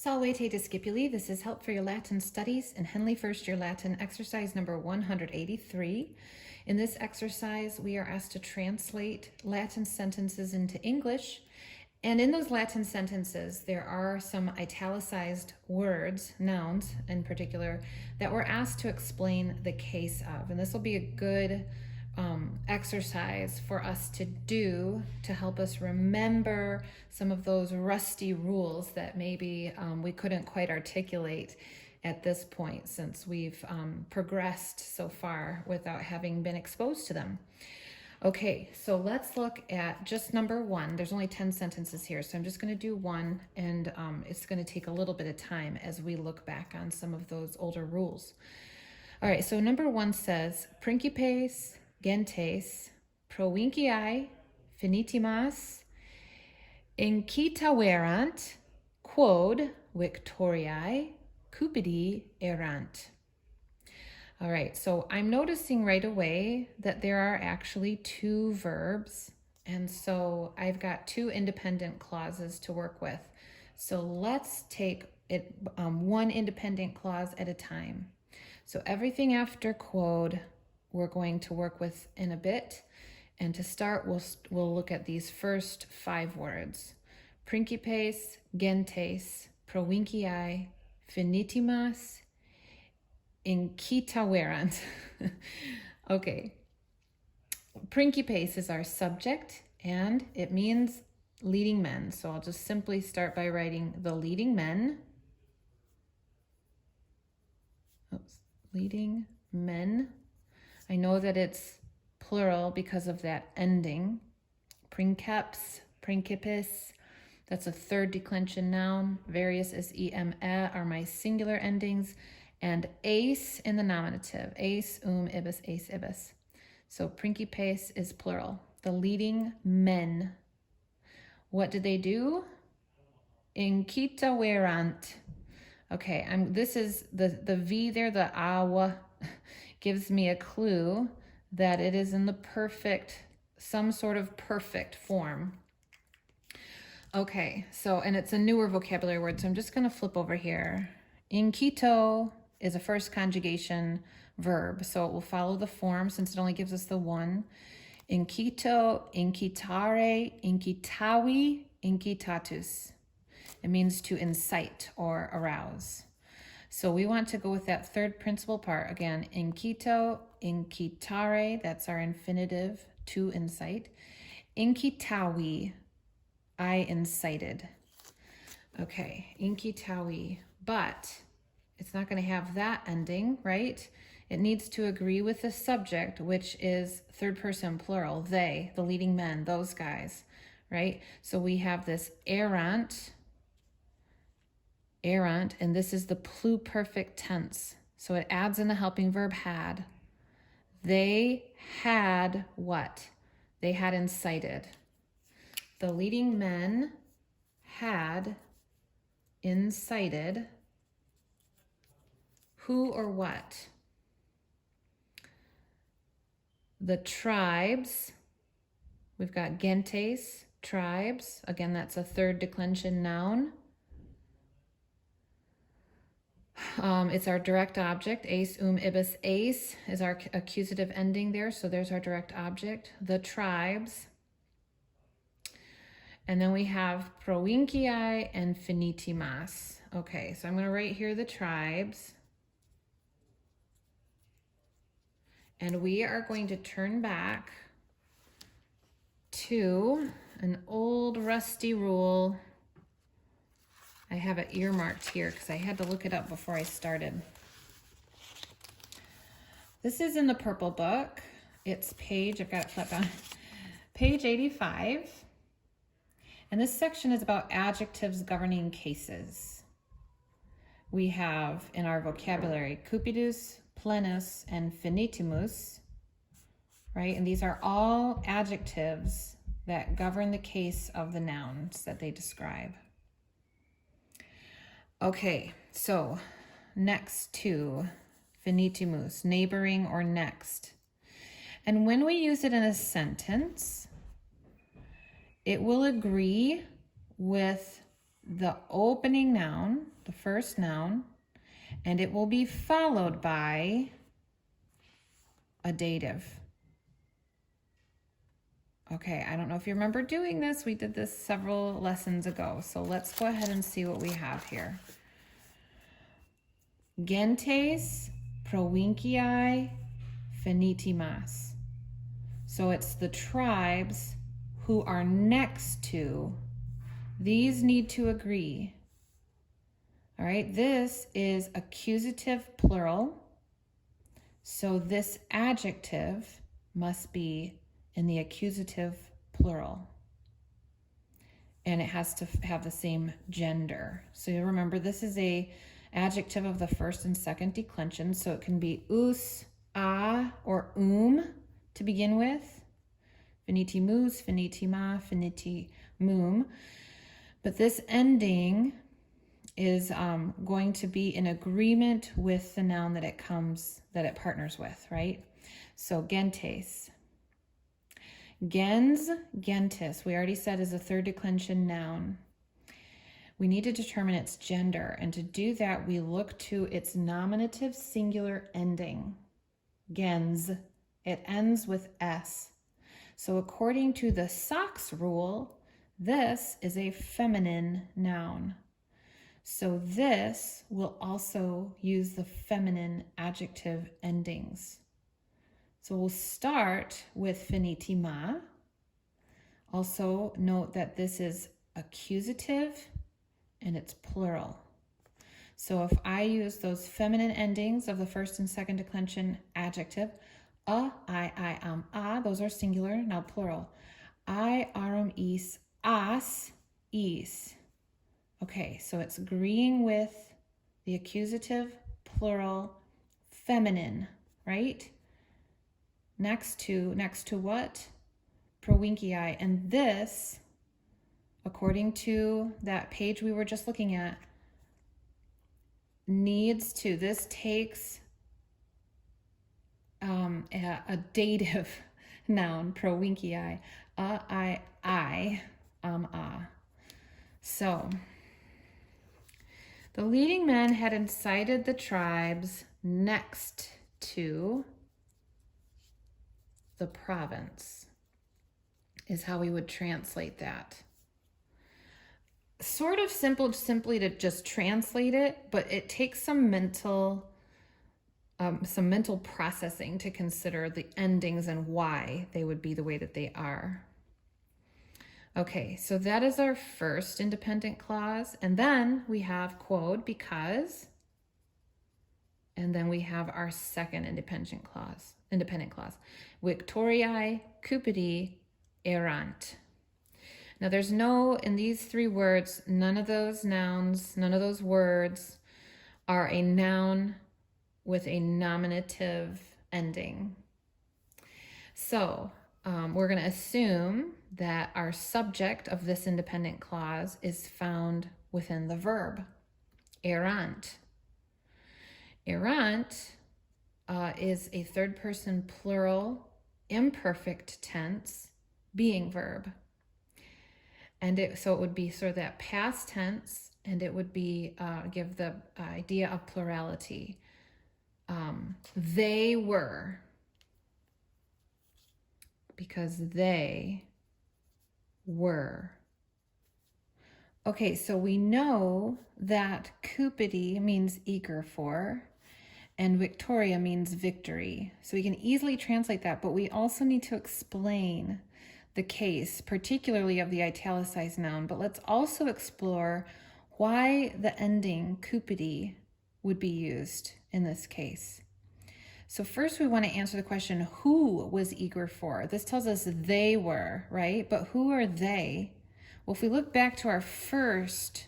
Salve discipuli, this is Help for Your Latin Studies in Henle First Year Latin, exercise number 183. In this exercise, we are asked to translate Latin sentences into English. And in those Latin sentences, there are some italicized words, nouns in particular, that we're asked to explain the case of. And this will be a good exercise for us to do to help us remember some of those rusty rules that maybe we couldn't quite articulate at this point, since we've progressed so far without having been exposed to them. Okay, so let's look at just number one. There's only 10 sentences here, so I'm just going to do one, and it's going to take a little bit of time as we look back on some of those older rules. All right, so number one says, principes, gentes, provinciae, finitimas, incitaverant, quod victoriae cupidi erant. All right, so I'm noticing right away that there are actually two verbs, and so I've got two independent clauses to work with. So let's take it one independent clause at a time. So everything after quod we're going to work with in a bit, and to start we'll look at these first 5 words: principes, gentes, provinciae, finitimas, incitaverant. Okay, principes is our subject, and it means leading men. So I'll just simply start by writing the leading men. Leading men. I know that it's plural because of that ending. Princeps, principes, that's a third declension noun. Various is em are my singular endings. And ace in the nominative. Ace, ibis, ace, ibis. So principes is plural. The leading men. What did they do? Incitaverant. Okay, this is the V there, the awa, gives me a clue that it is in the perfect, some sort of perfect form. Okay, so, and it's a newer vocabulary word, so I'm just going to flip over here. Incito is a first conjugation verb, so it will follow the form since it only gives us the one. Incito, incitare, incitavi, incitatus. It means to incite or arouse. So we want to go with that third principal part. Again, incito, incitare, that's our infinitive, to incite. Incitavi, I incited. Okay, incitavi, but it's not going to have that ending, right? It needs to agree with the subject, which is third person plural, they, the leading men, those guys, right? So we have this errant, and this is the pluperfect tense. So it adds in the helping verb had. They had what? They had incited. The leading men had incited who or what? The tribes. We've got gentes, tribes. Again, that's a third declension noun. It's our direct object. Ace, ibis, ace is our accusative ending there. So there's our direct object. The tribes. And then we have provinciae and finitimas. Okay, so I'm going to write here the tribes. And we are going to turn back to an old rusty rule. I have it earmarked here because I had to look it up before I started. This is in the purple book. It's I've got it flipped on, page 85. And this section is about adjectives governing cases. We have in our vocabulary cupidus, plenus, and finitimus, right? And these are all adjectives that govern the case of the nouns that they describe. Okay, so next to finitimus, neighboring or next. And when we use it in a sentence, it will agree with the opening noun, the first noun, and it will be followed by a dative. Okay, I don't know if you remember doing this. We did this several lessons ago. So let's go ahead and see what we have here. Gentes provinciae finitimas. So it's the tribes who are next to. These need to agree. All right, this is accusative plural. So this adjective must be in the accusative plural. And it has to have the same gender. So you remember this is a adjective of the first and second declension. So it can be us, a, or to begin with. Finitimus, finitima, finitimum. But this ending is going to be in agreement with the noun that it partners with, right? So gentes. Gens, gentis, we already said is a third declension noun. We need to determine its gender, and to do that, we look to its nominative singular ending. Gens, it ends with S. So according to the Sachs rule, this is a feminine noun. So this will also use the feminine adjective endings. So we'll start with finitima. Also note that this is accusative and it's plural. So if I use those feminine endings of the first and second declension adjective, a, I, am, a, those are singular, now plural. I, arum, is, as, is. Okay, so it's agreeing with the accusative, plural, feminine, right? Next to what? Provinciae. And this, according to that page we were just looking at, this takes a dative noun, provinciae, I, a. So, the leading men had incited the tribes next to the province, is how we would translate that. Sort of simply to just translate it, but it takes some mental processing to consider the endings and why they would be the way that they are. Okay, so that is our first independent clause. And then we have quod, because. And then we have our second independent clause. Victoriae cupidi erant. Now there's in these three words, none of those nouns, none of those words are a noun with a nominative ending. So we're going to assume that our subject of this independent clause is found within the verb, erant. Erant is a third person plural imperfect tense being verb. And so it would be sort of that past tense, and it would be give the idea of plurality. They were, because they were. Okay, so we know that cupidi means eager for, and Victoria means victory. So we can easily translate that, but we also need to explain the case, particularly of the italicized noun. But let's also explore why the ending cupidi would be used in this case. So first we want to answer the question, who was eager for? This tells us they were, right? But who are they? Well, if we look back to our first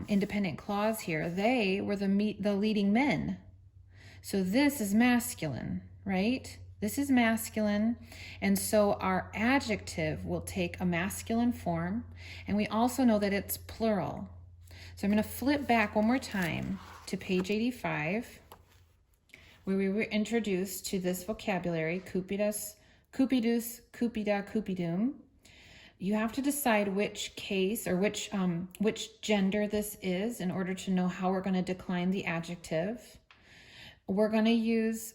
independent clause here, they were the leading men. So this is masculine, right? This is masculine, and so our adjective will take a masculine form, and we also know that it's plural. So I'm going to flip back one more time to page 85, where we were introduced to this vocabulary, cupidus, cupidus, cupida, cupidum. You have to decide which case or which gender this is in order to know how we're going to decline the adjective. We're going to use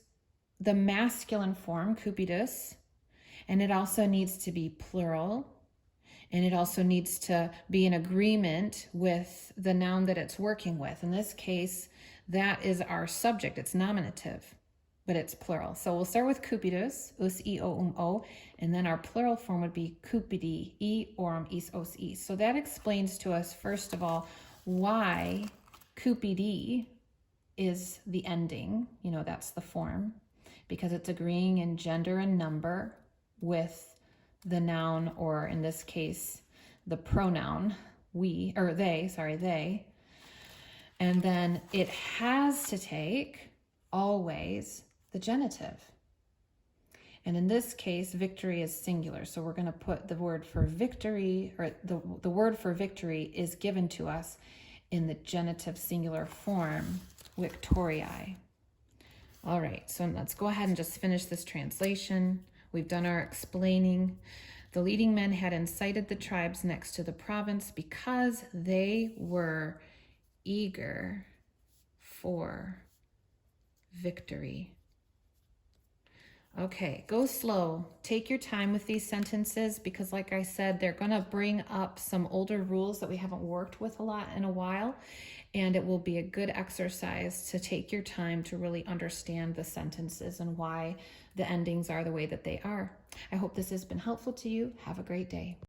the masculine form, cupidus, and it also needs to be plural, and it also needs to be in agreement with the noun that it's working with. In this case, that is our subject. It's nominative, but it's plural. So we'll start with cupidus, us, I, o, o, and then our plural form would be cupidi, I, orum, is, os, is. So that explains to us, first of all, why cupidi is the ending. You know, that's the form, because it's agreeing in gender and number with the noun, or in this case, the pronoun they. And then it has to take always the genitive. And in this case, victory is singular. So we're going to put the word for victory, or the word for victory is given to us in the genitive singular form, victoriae. All right, so let's go ahead and just finish this translation. We've done our explaining. The leading men had incited the tribes next to the province because they were eager for victory. Okay, go slow. Take your time with these sentences because, like I said, they're going to bring up some older rules that we haven't worked with a lot in a while, and it will be a good exercise to take your time to really understand the sentences and why the endings are the way that they are. I hope this has been helpful to you. Have a great day.